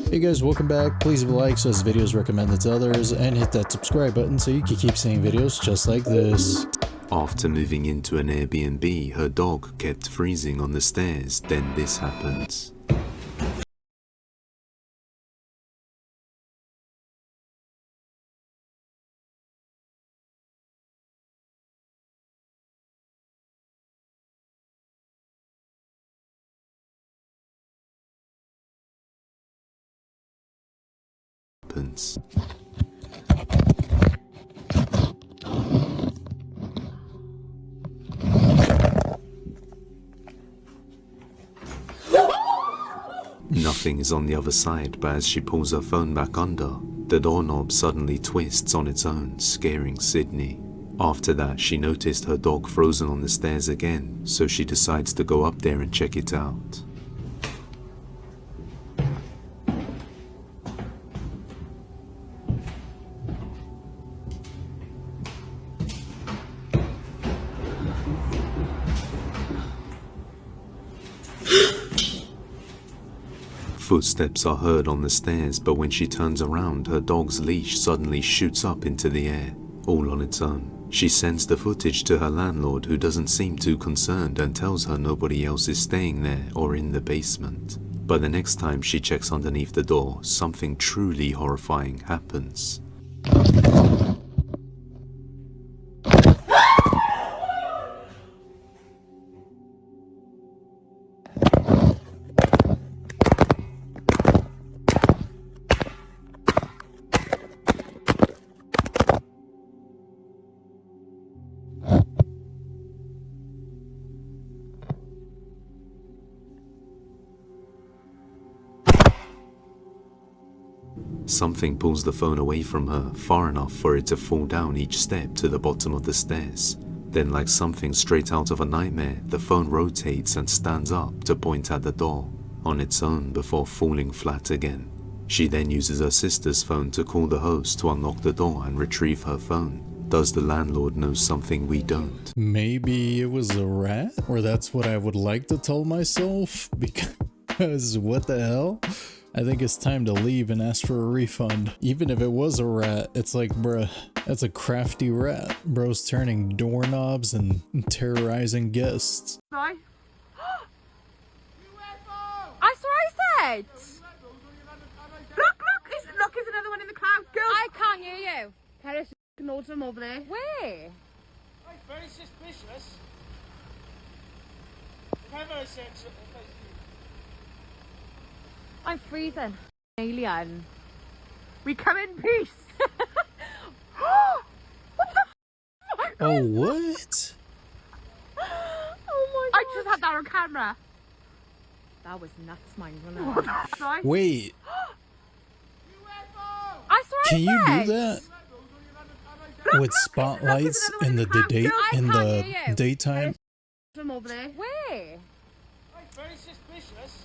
Hey guys, welcome back. Please leave a like so this video is recommended to others, and hit that subscribe button so you can keep seeing videos just like this. After moving into an Airbnb, her dog kept freezing on the stairs. Then this happens. Nothing is on the other side, but as she pulls her phone back under, the doorknob suddenly twists on its own, scaring Sydney. After that, she noticed her dog frozen on the stairs again, so she decides to go up there and check it out. Footsteps are heard on the stairs, but when she turns around, her dog's leash suddenly shoots up into the air, all on its own. She sends the footage to her landlord, who doesn't seem too concerned and tells her nobody else is staying there or in the basement. But the next time she checks underneath the door, something truly horrifying happens. Something pulls the phone away from her, far enough for it to fall down each step to the bottom of the stairs. Then, like something straight out of a nightmare, the phone rotates and stands up to point at the door, on its own before falling flat again. She then uses her sister's phone to call the host to unlock the door and retrieve her phone. Does the landlord know something we don't? Maybe it was a rat? Or that's what I would like to tell myself? Because what the hell? I think it's time to leave and ask for a refund. Even if it was a rat, it's like, bruh, that's a crafty rat. Bro's turning doorknobs and terrorizing guests. Sorry. That's what I said. Look, there's another one in the cloud. Go. I can't hear you. There's loads of them over there. Where? Very suspicious. If ever said I'm freezing. Alien. We come in peace. What the f? Oh, what? Oh my god. I just had that on camera. That was nuts, mine, wasn't it? Wait. I swear Can you do that? With spotlights in the daytime? From over there. Where? very suspicious.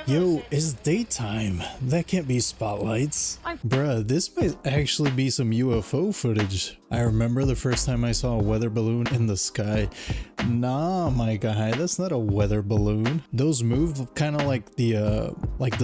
Yo, it's daytime. That can't be spotlights. Bruh, this might actually be some UFO footage. I remember the first time I saw a weather balloon in the sky. Nah, my guy, that's not a weather balloon. Those move kind of like the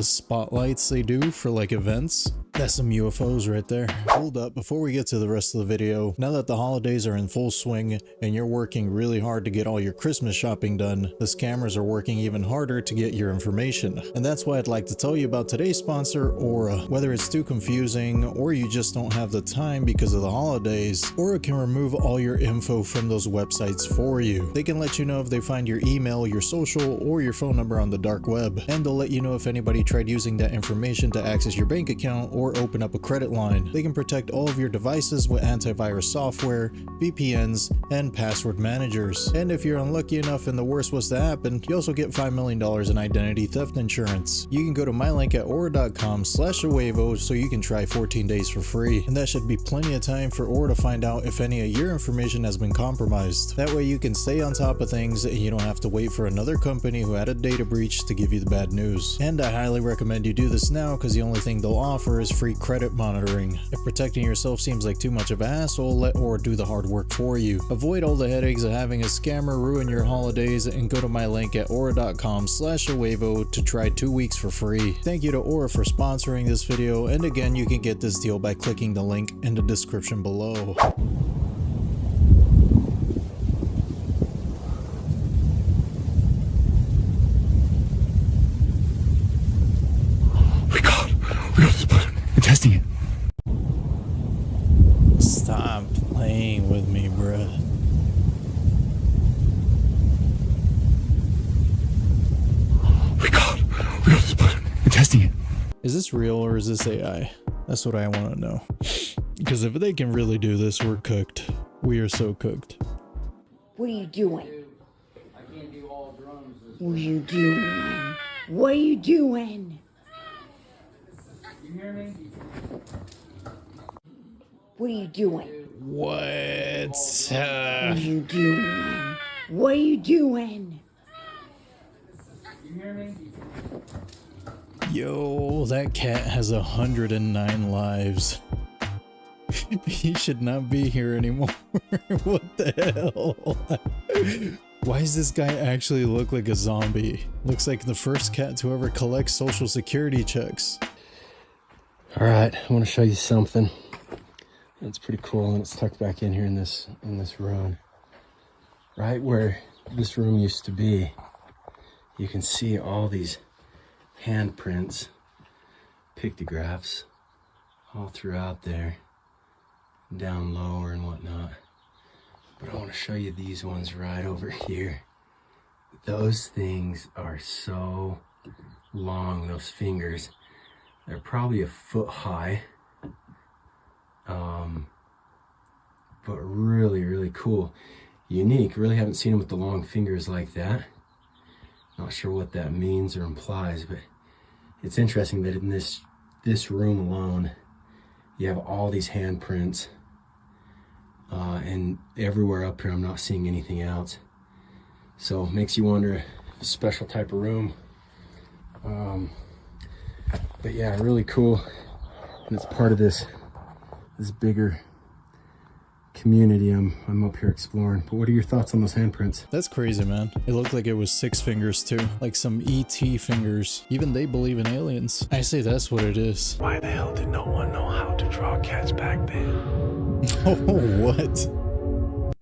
spotlights they do for like events. That's some UFOs right there. Hold up, before we get to the rest of the video, now that the holidays are in full swing and you're working really hard to get all your Christmas shopping done, the scammers are working even harder to get your information. And that's why I'd like to tell you about today's sponsor, Aura. Whether it's too confusing, or you just don't have the time because of the holidays, Aura can remove all your info from those websites for you. They can let you know if they find your email, your social, or your phone number on the dark web. And they'll let you know if anybody tried using that information to access your bank account or open up a credit line. They can protect all of your devices with antivirus software, VPNs, and password managers. And if you're unlucky enough and the worst was to happen, you also get $5 million in identity theft insurance. You can go to my link at aura.com/Ahuevo so you can try 14 days for free. And that should be plenty of time for Aura to find out if any of your information has been compromised. That way you can stay on top of things and you don't have to wait for another company who had a data breach to give you the bad news. And I highly recommend you do this now because the only thing they'll offer is free credit monitoring. If protecting yourself seems like too much of an asshole, let Aura do the hard work for you. Avoid all the headaches of having a scammer ruin your holidays and go to my link at aura.com/Ahuevo to try 2 weeks for free. Thank you to Aura for sponsoring this video, and again, you can get this deal by clicking the link in the description below. We got this button. I'm testing it. Stop playing with me, bruh. We got this button. I'm testing it. Is this real or is this AI? That's what I want to know. Because if they can really do this, we're cooked. We are so cooked. What are you doing? What are you doing? What are you doing? You hear me? What are you doing? What? What are you doing? What are you doing? You hear me? Yo, that cat has 109 lives. He should not be here anymore. What the hell? Why does this guy actually look like a zombie? Looks like the first cat to ever collect social security checks. All right, I want to show you something. It's pretty cool, and it's tucked back in here in this room. Right where this room used to be, you can see all these handprints, pictographs, all throughout there, down lower and whatnot. But I want to show you these ones right over here. Those things are so long, those fingers. They're probably a foot high. But really, really cool. Unique. Really haven't seen them with the long fingers like that. Not sure what that means or implies, but it's interesting that in this room alone, you have all these handprints. And everywhere up here, I'm not seeing anything else. So it makes you wonder if it's a special type of room. But yeah, really cool. And it's part of this bigger community I'm up here exploring. But what are your thoughts on those handprints? That's crazy, man. It looked like it was 6 fingers too, like some ET fingers. Even they believe in aliens. I say that's what it is. Why the hell did no one know how to draw cats back then? Oh, what?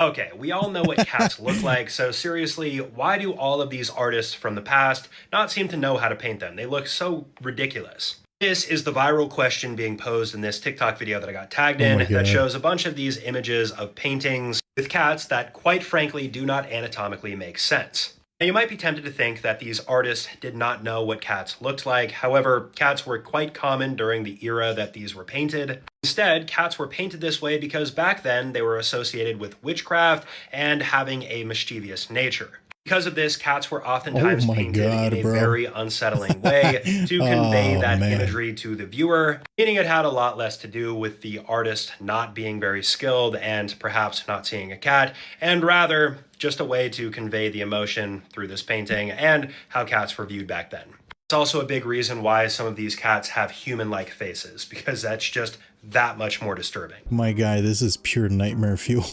Okay, we all know what cats look like, so seriously, why do all of these artists from the past not seem to know how to paint them? They look so ridiculous. This is the viral question being posed in this TikTok video that I got tagged in that shows a bunch of these images of paintings with cats that quite frankly do not anatomically make sense. Now, you might be tempted to think that these artists did not know what cats looked like. However, cats were quite common during the era that these were painted. Instead, cats were painted this way because back then they were associated with witchcraft and having a mischievous nature. Because of this, cats were oftentimes painted in a very unsettling way to convey that imagery to the viewer, meaning it had a lot less to do with the artist not being very skilled and perhaps not seeing a cat, and rather just a way to convey the emotion through this painting and how cats were viewed back then. It's also a big reason why some of these cats have human-like faces, because that's just that much more disturbing. My guy, this is pure nightmare fuel.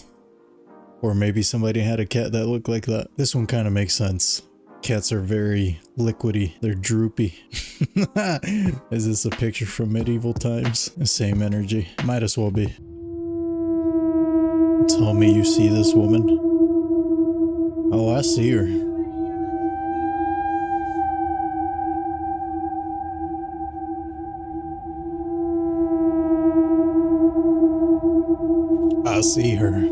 Or maybe somebody had a cat that looked like that. This one kind of makes sense. Cats are very liquidy. They're droopy. Is this a picture from medieval times? The same energy. Might as well be. Tell me you see this woman. Oh, I see her. I see her.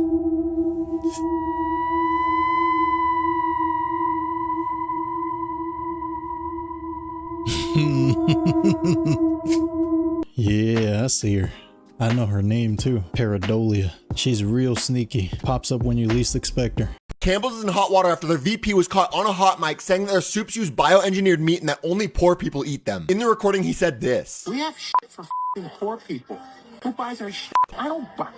Yeah, I see her. I know her name too. Pareidolia. She's real sneaky. Pops up when you least expect her. Campbell's is in hot water after their VP was caught on a hot mic saying that their soups use bioengineered meat and that only poor people eat them. In the recording, he said this. We have shit for f***ing poor people. Who buys our shit? I don't buy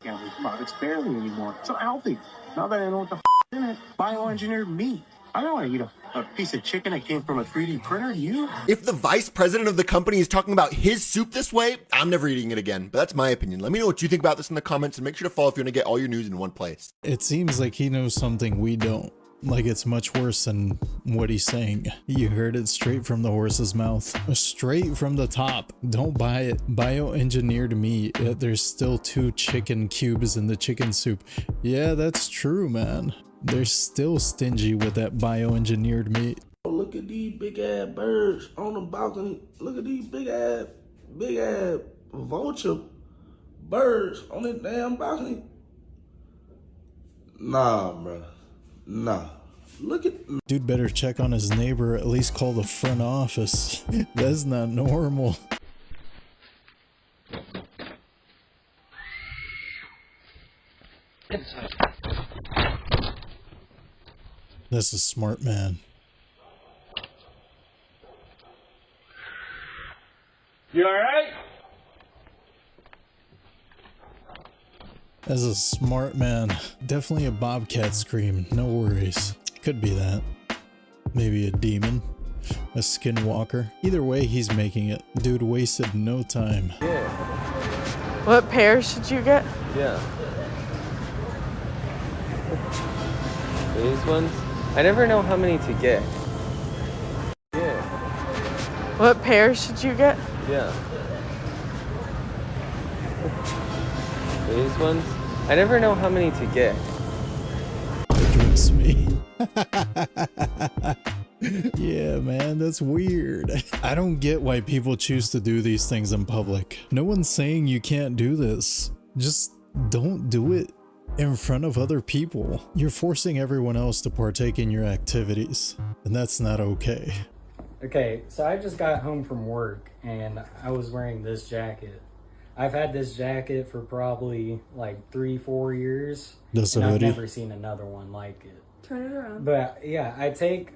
out with products barely anymore. So healthy. Now that I know what the in it, bioengineered meat. I don't want to eat a piece of chicken that came from a 3D printer. You? If the vice president of the company is talking about his soup this way, I'm never eating it again. But that's my opinion. Let me know what you think about this in the comments, and make sure to follow if you want to get all your news in one place. It seems like he knows something we don't. Like it's much worse than what he's saying. You heard it straight from the horse's mouth. Straight from the top. Don't buy it. Bioengineered meat. There's still 2 chicken cubes in the chicken soup. Yeah, that's true, man. They're still stingy with that bioengineered meat. Look at these big ass birds on the balcony. Look at these big ass vulture birds on the damn balcony. Nah, bro. Nah. Look at... Dude better check on his neighbor, at least call the front office. That's not normal. That's a smart man. You alright? As a smart man. Definitely a bobcat scream, no worries. Could be that. Maybe a demon. A skinwalker. Either way, he's making it. Dude wasted no time. Yeah. What pair should you get? Yeah. These ones? I never know how many to get. Yeah. What pair should you get? Yeah. These ones? I never know how many to get. Address me. Yeah, man, that's weird. I don't get why people choose to do these things in public. No one's saying you can't do this. Just don't do it in front of other people. You're forcing everyone else to partake in your activities, and that's not okay. Okay, so I just got home from work and I was wearing this jacket. I've had this jacket for probably like 3-4 years. That's and a I've hoodie. never seen another one like it. Turn it around. But yeah, I take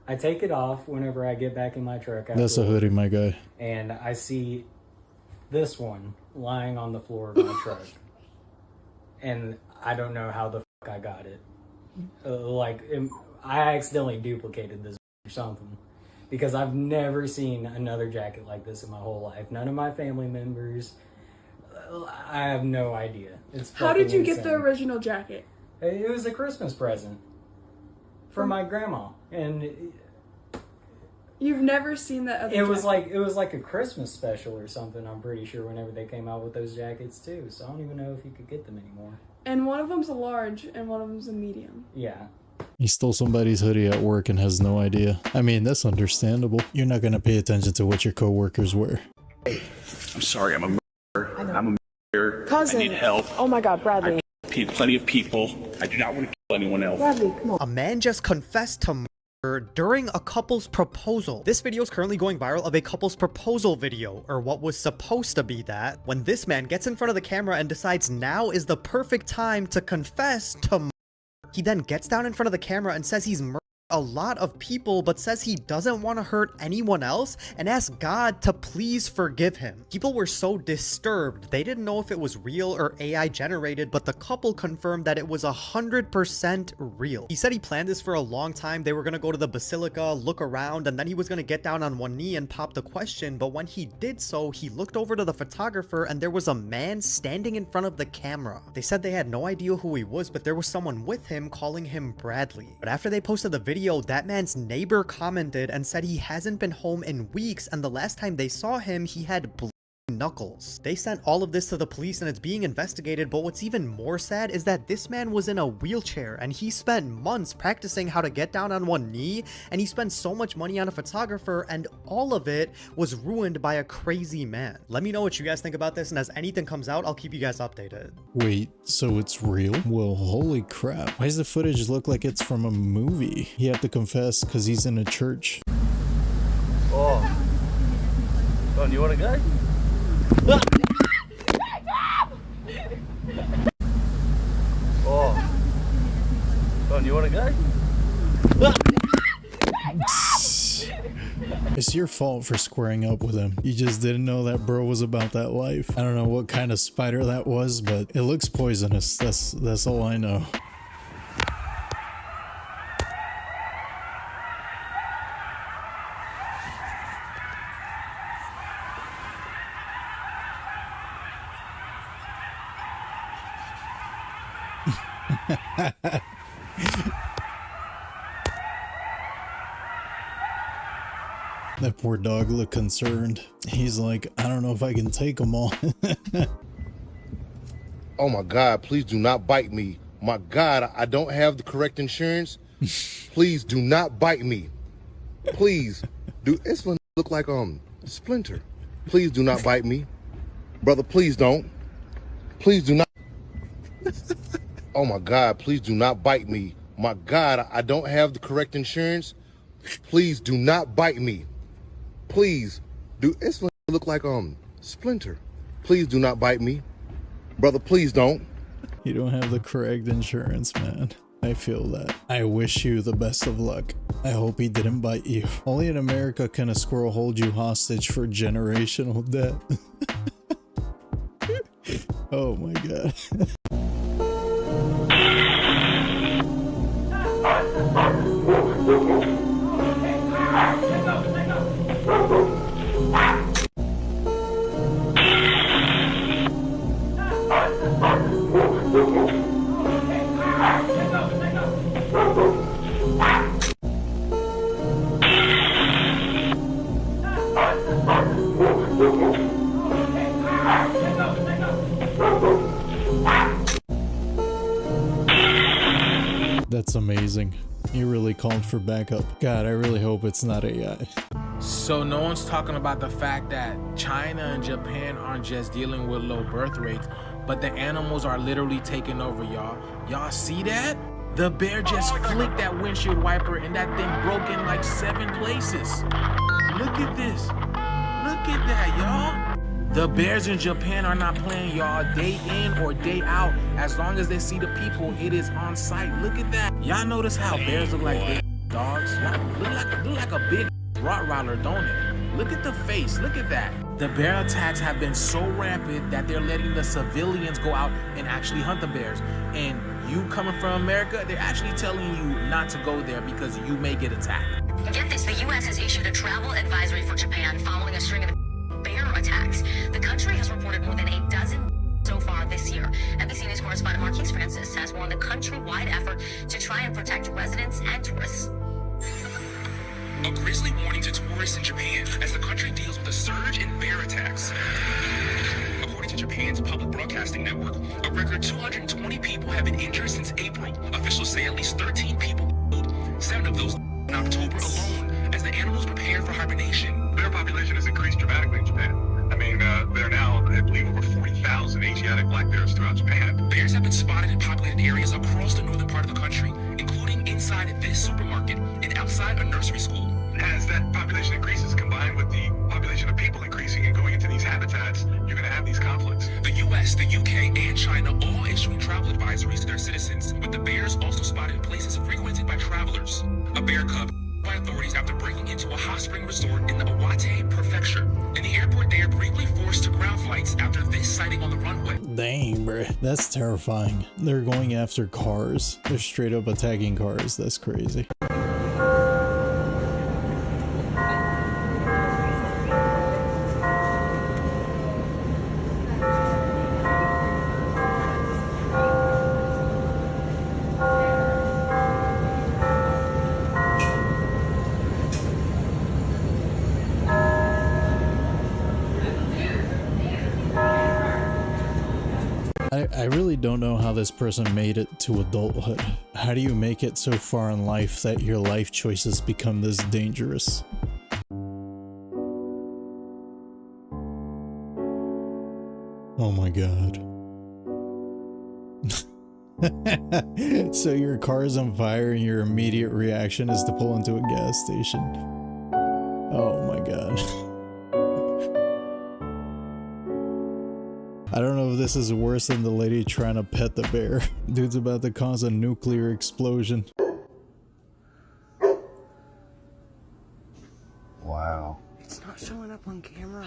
it off whenever I get back in my truck. That's a hoodie, my guy. And I see this one lying on the floor of my truck. And I don't know how the fuck I got it. I accidentally duplicated this or something. Because I've never seen another jacket like this in my whole life. None of my family members. I have no idea. It's How did you insane. get the original jacket? It was a Christmas present from my grandma, and you've never seen that other. It was like a Christmas special or something. I'm pretty sure whenever they came out with those jackets too. So I don't even know if you could get them anymore. And one of them's a large, and one of them's a medium. Yeah. He stole somebody's hoodie at work and has no idea. I mean, that's understandable. You're not gonna pay attention to what your coworkers wear. Hey, I'm sorry, I'm a murderer. I'm a murderer. Cousin. I need help. Oh my God, Bradley. I killed plenty of people. I do not want to kill anyone else. Bradley, come on. A man just confessed to murder during a couple's proposal. This video is currently going viral of a couple's proposal video, or what was supposed to be that, when this man gets in front of the camera and decides now is the perfect time to confess to murder. He then gets down in front of the camera and says he's murdered a lot of people, but says he doesn't want to hurt anyone else and asks God to please forgive him. People were so disturbed, they didn't know if it was real or AI generated, but the couple confirmed that it was 100% real. He said he planned this for a long time. They were going to go to the basilica, look around, and then he was going to get down on one knee and pop the question, but when he did so, he looked over to the photographer and there was a man standing in front of the camera. They said they had no idea who he was, but there was someone with him calling him Bradley. But after they posted the video, that man's neighbor commented and said he hasn't been home in weeks, and the last time they saw him, he had knuckles. They sent all of this to the police and it's being investigated, but what's even more sad is that this man was in a wheelchair and he spent months practicing how to get down on one knee, and he spent so much money on a photographer, and all of it was ruined by a crazy man. Let me know what you guys think about this, and as anything comes out, I'll keep you guys updated. Wait, so it's real? Well, holy crap. Why does the footage look like it's from a movie? He had to confess because he's in a church. Oh. Don, you want to go? Oh. Don, you want to go? As It's your fault for squaring up with him. You just didn't know that bro was about that life. I don't know what kind of spider that was, but it looks poisonous. That's all I know. That poor dog looked concerned. He's like, I don't know if I can take them all. Oh my God, please do not bite me. My God, I don't have the correct insurance. Please do not bite me. Please. This one look like Splinter. Please do not bite me. Brother, please don't. Please do not. Oh my God, please do not bite me. My God, I don't have the correct insurance. Please do not bite me. Please. This one look like Splinter. Please do not bite me. Brother, please don't. You don't have the correct insurance, man. I feel that. I wish you the best of luck. I hope he didn't bite you. Only in America can a squirrel hold you hostage for generational debt. Oh my God. That's amazing. You really called for backup. God, I really hope it's not AI. So no one's talking about the fact that China and Japan aren't just dealing with low birth rates, but the animals are literally taking over, y'all. Y'all see that? The bear just flicked that windshield wiper and that thing broke in like 7 places. Look at this. Look at that, y'all. The bears in Japan are not playing, y'all. Day in or day out, as long as they see the people, it is on site. Look at that. Y'all notice how bears look like big dogs? Y'all look like a big Rottweiler, don't it? Look at the face. Look at that. The bear attacks have been so rampant that they're letting the civilians go out and actually hunt the bears. And you coming from America, they're actually telling you not to go there because you may get attacked. Get this, the U.S. has issued a travel advisory for Japan following a string of bear attacks. The country has reported more than a dozen so far this year. NBC News correspondent Marquise Francis has warned the countrywide effort to try and protect residents and tourists. A grisly warning to tourists in Japan as the country deals with a surge in bear attacks. According to Japan's public broadcasting network, a record 220 people have been injured since April. Officials say at least 13 people were killed, 7 of those in October alone, as the animals prepare for hibernation. Bear population has increased dramatically in Japan. I mean, there are now, I believe, over 40,000 Asiatic black bears throughout Japan. Bears have been spotted in populated areas across the northern part of the country, including inside this supermarket and outside a nursery school. As that population increases, combined with the population of people increasing and going into these habitats, you're going to have these conflicts. The U.S., the U.K., and China all issuing travel advisories to their citizens, with the bears also spotted in places frequented by travelers. A bear cub by authorities after breaking into a hot spring resort in the Iwate prefecture. In the airport, they are briefly forced to ground flights after this sighting on the runway. Dang, bruh. That's terrifying. They're going after cars. They're straight up attacking cars. That's crazy. I really don't know how this person made it to adulthood. How do you make it so far in life that your life choices become this dangerous? Oh my god. So your car's on fire and your immediate reaction is to pull into a gas station. Oh my god. I don't know if this is worse than the lady trying to pet the bear. Dude's about to cause a nuclear explosion. Wow. not showing up on camera.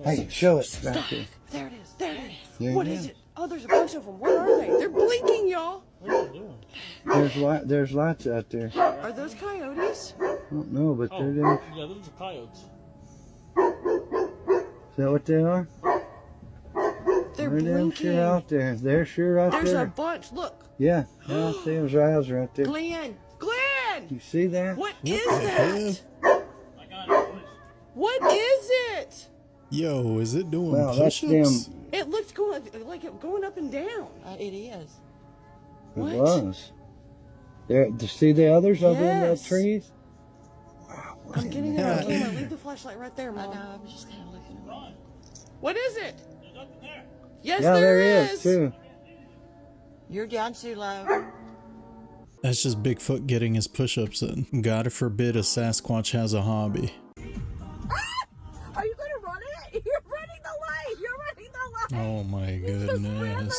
Hey, show it back there. There it is. There it is. There What it is is. it? Oh, there's a bunch of them. What are they? They're blinking, y'all. What are they doing? There's lights out there. Are those coyotes? I don't know, but Oh, they're there. yeah, those are coyotes. Is that what they are? They're They're damn blinking. sure out there. They're sure out There's there. a bunch. Look. Yeah, I see those eyes right there. Glenn. Glenn! You see that? What is that? What is it? Yo, is it doing Wow, that's push-ups? It looks going like it going up and down. It is. It What? was. There, do you see the others over in the Yes. trees? I'm getting it on camera. Leave the flashlight right there, Mom. I know. I was just kind of looking around. What is it? Yes, Yeah, there there is. too. You're down too low. That's just Bigfoot getting his push-ups in. God forbid a Sasquatch has a hobby. Are you going to run it? You're running the light. You're running the light. Oh my goodness.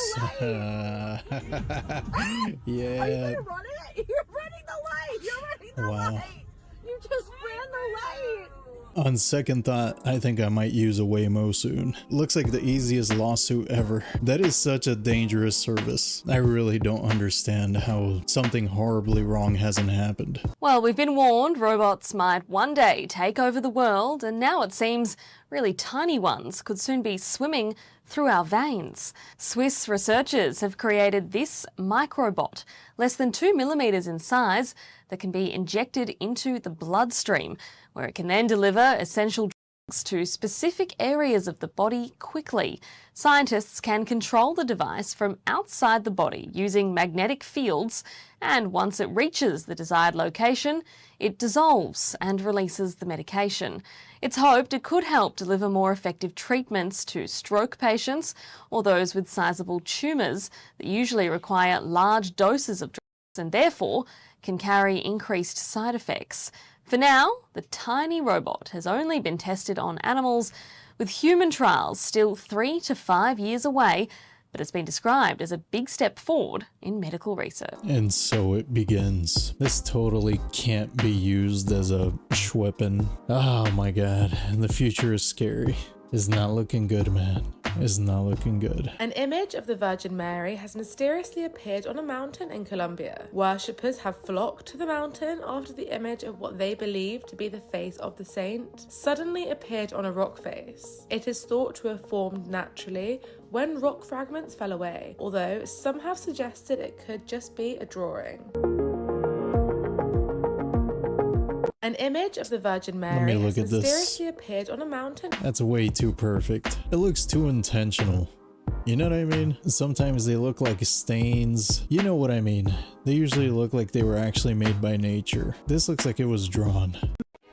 Yeah. Are you going to run it? You're running the light. You're running the Wow. light. You just ran the light. On second thought, I think I might use a Waymo soon. Looks like the easiest lawsuit ever. That is such a dangerous service. I really don't understand how something horribly wrong hasn't happened. Well, we've been warned robots might one day take over the world, and now it seems really tiny ones could soon be swimming through our veins. Swiss researchers have created this Microbot, less than 2 millimeters in size, that can be injected into the bloodstream, where it can then deliver essential drugs to specific areas of the body quickly. Scientists can control the device from outside the body using magnetic fields, and once it reaches the desired location, it dissolves and releases the medication. It's hoped it could help deliver more effective treatments to stroke patients or those with sizable tumours that usually require large doses of drugs and therefore can carry increased side effects. For now, the tiny robot has only been tested on animals, with human trials still 3 to 5 years away, but it's been described as a big step forward in medical research. And so it begins. This totally can't be used as a weapon. Oh my god, the future is scary. It's not looking good, man. It's not looking good. An image of the Virgin Mary has mysteriously appeared on a mountain in Colombia. Worshippers have flocked to the mountain after the image of what they believe to be the face of the saint suddenly appeared on a rock face. It is thought to have formed naturally when rock fragments fell away, although some have suggested it could just be a drawing. An image of the Virgin Mary look has at this. mysteriously appeared on a mountain. That's way too perfect. It looks too intentional. You know what I mean? Sometimes they look like stains. You know what I mean. They usually look like they were actually made by nature. This looks like it was drawn.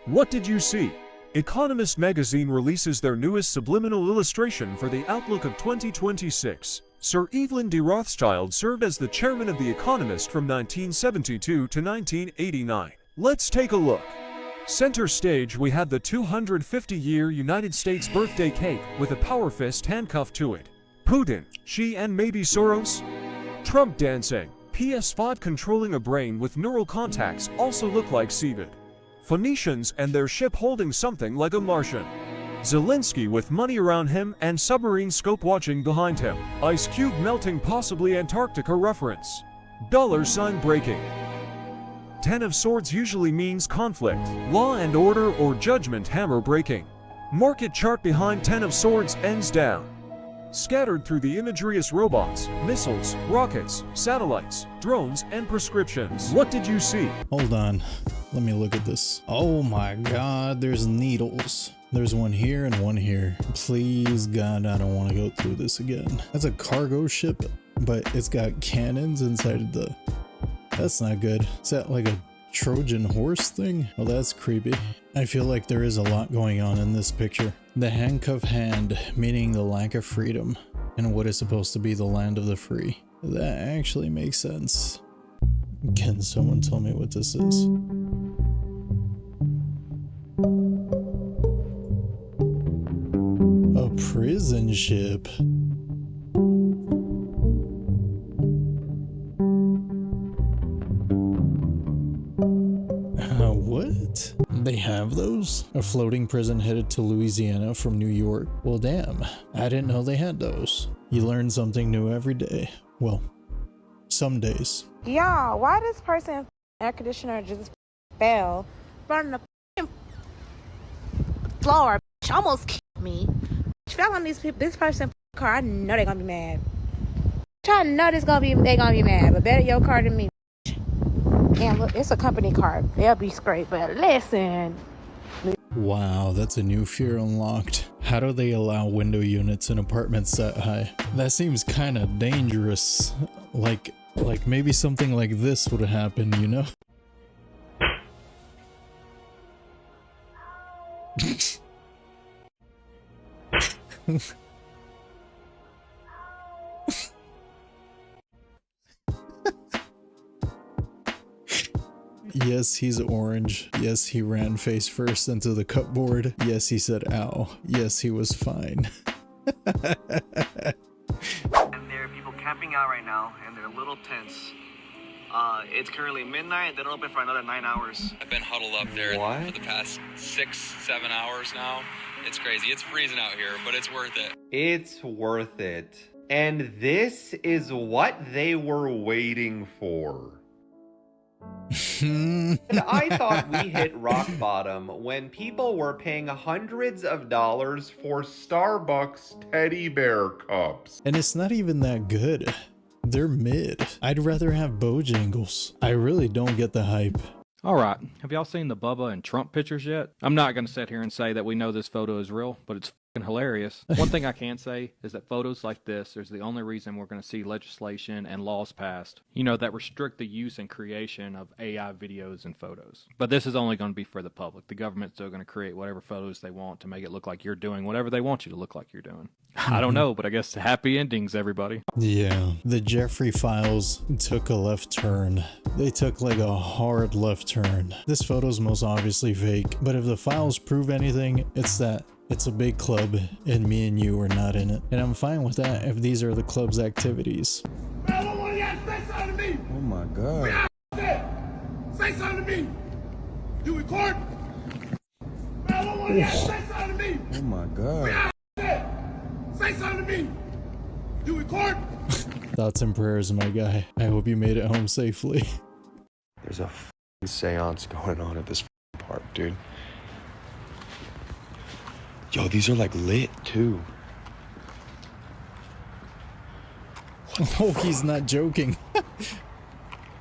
What did you see? Economist magazine releases their newest subliminal illustration for the outlook of 2026. Sir Evelyn de Rothschild served as the chairman of The Economist from 1972 to 1989. Let's take a look. Center stage, we had the 250-year United States birthday cake with a power fist handcuffed to it. Putin, Xi and maybe Soros? Trump dancing. PS5 controlling a brain with neural contacts also look like Seavid. Phoenicians and their ship holding something like a Martian. Zelensky with money around him and submarine scope watching behind him. Ice cube melting, possibly Antarctica reference. $sign breaking. 10 of Swords usually means conflict, law and order or judgment, hammer breaking. Market chart behind 10 of Swords ends down. Scattered through the imagery is robots, missiles, rockets, satellites, drones, and prescriptions. What did you see? Hold on. Let me look at this. Oh my god, there's needles. There's one here and one here. Please God, I don't want to go through this again. That's a cargo ship, but it's got cannons inside of the... That's not good. Is that like a Trojan horse thing? Well, that's creepy. I feel like there is a lot going on in this picture. The handcuff hand, meaning the lack of freedom, and what is supposed to be the land of the free. That actually makes sense. Can someone tell me what this is? A prison ship. What? They have those? A floating prison headed to Louisiana from New York? Well, damn. I didn't know they had those. You learn something new every day. Well, some days. Y'all, why this person air conditioner just fell from the floor? Almost killed me. Fell on this person's car. I know they're gonna be mad. I know they're gonna be mad, but better your car than me. And look, it's a company car. They'll be straight, but listen. Wow, that's a new fear unlocked. How do they allow window units in apartments that high? That seems kind of dangerous. Like maybe something like this would happen, you know? Yes, he's orange. Yes, he ran face first into the cupboard. Yes, he said ow. Yes, he was fine. And there are people camping out right now, and they're little tents. It's currently midnight. They don't open for another 9 hours. I've been huddled up there for the past 6-7 hours now. It's crazy. It's freezing out here, but it's worth it. It's worth it. And this is what they were waiting for. And I thought we hit rock bottom when people were paying hundreds of dollars for Starbucks teddy bear cups. And it's not even that good. They're mid. I'd rather have Bojangles. I really don't get the hype. Alright, have y'all seen the Bubba and Trump pictures yet? I'm not going to sit here and say that we know this photo is real, but it's fucking hilarious. One thing I can say is that photos like this is the only reason we're going to see legislation and laws passed, you know, that restrict the use and creation of AI videos and photos. But this is only going to be for the public. The government's still going to create whatever photos they want to make it look like you're doing whatever they want you to look like you're doing. I don't know, but I guess happy endings, everybody. Yeah, the Jeffrey files took a left turn. They took like a hard left turn. This photo's most obviously fake, but if the files prove anything, it's that it's a big club and me and you are not in it. And I'm fine with that if these are the club's activities. Oh my god. Say something to me. You record? I don't want to say something to me. Oh my god. Say something to me. You record? Thoughts and prayers, my guy. I hope you made it home safely. There's a seance going on at this park, dude. Yo, these are like lit too. Oh, he's not joking.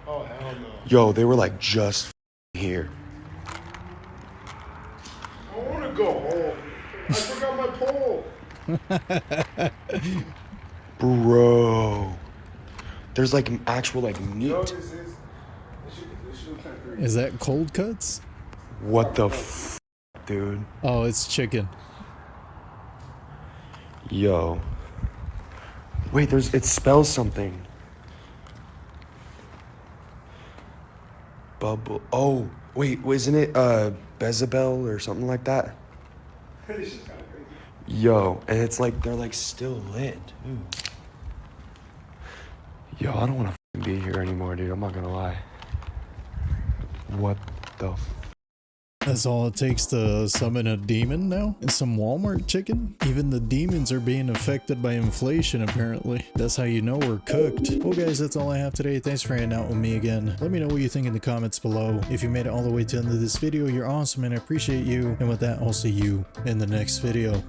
Oh, hell no. Yo, they were like just here. I want to go home. I forgot my pole. Bro. There's like actual like meat. Is that cold cuts? What the f, dude? Oh, it's chicken. Yo. Wait, it spells something. Bubble. Oh, wait, isn't it Bezabel or something like that? Yo, and it's like they're like still lit. Ooh. Yo, I don't want to be here anymore, dude. I'm not gonna lie. What the f? That's all it takes to summon a demon now? And some Walmart chicken? Even the demons are being affected by inflation, apparently. That's how you know we're cooked. Well, guys, that's all I have today. Thanks for hanging out with me again. Let me know what you think in the comments below. If you made it all the way to the end of this video, you're awesome and I appreciate you. And with that, I'll see you in the next video.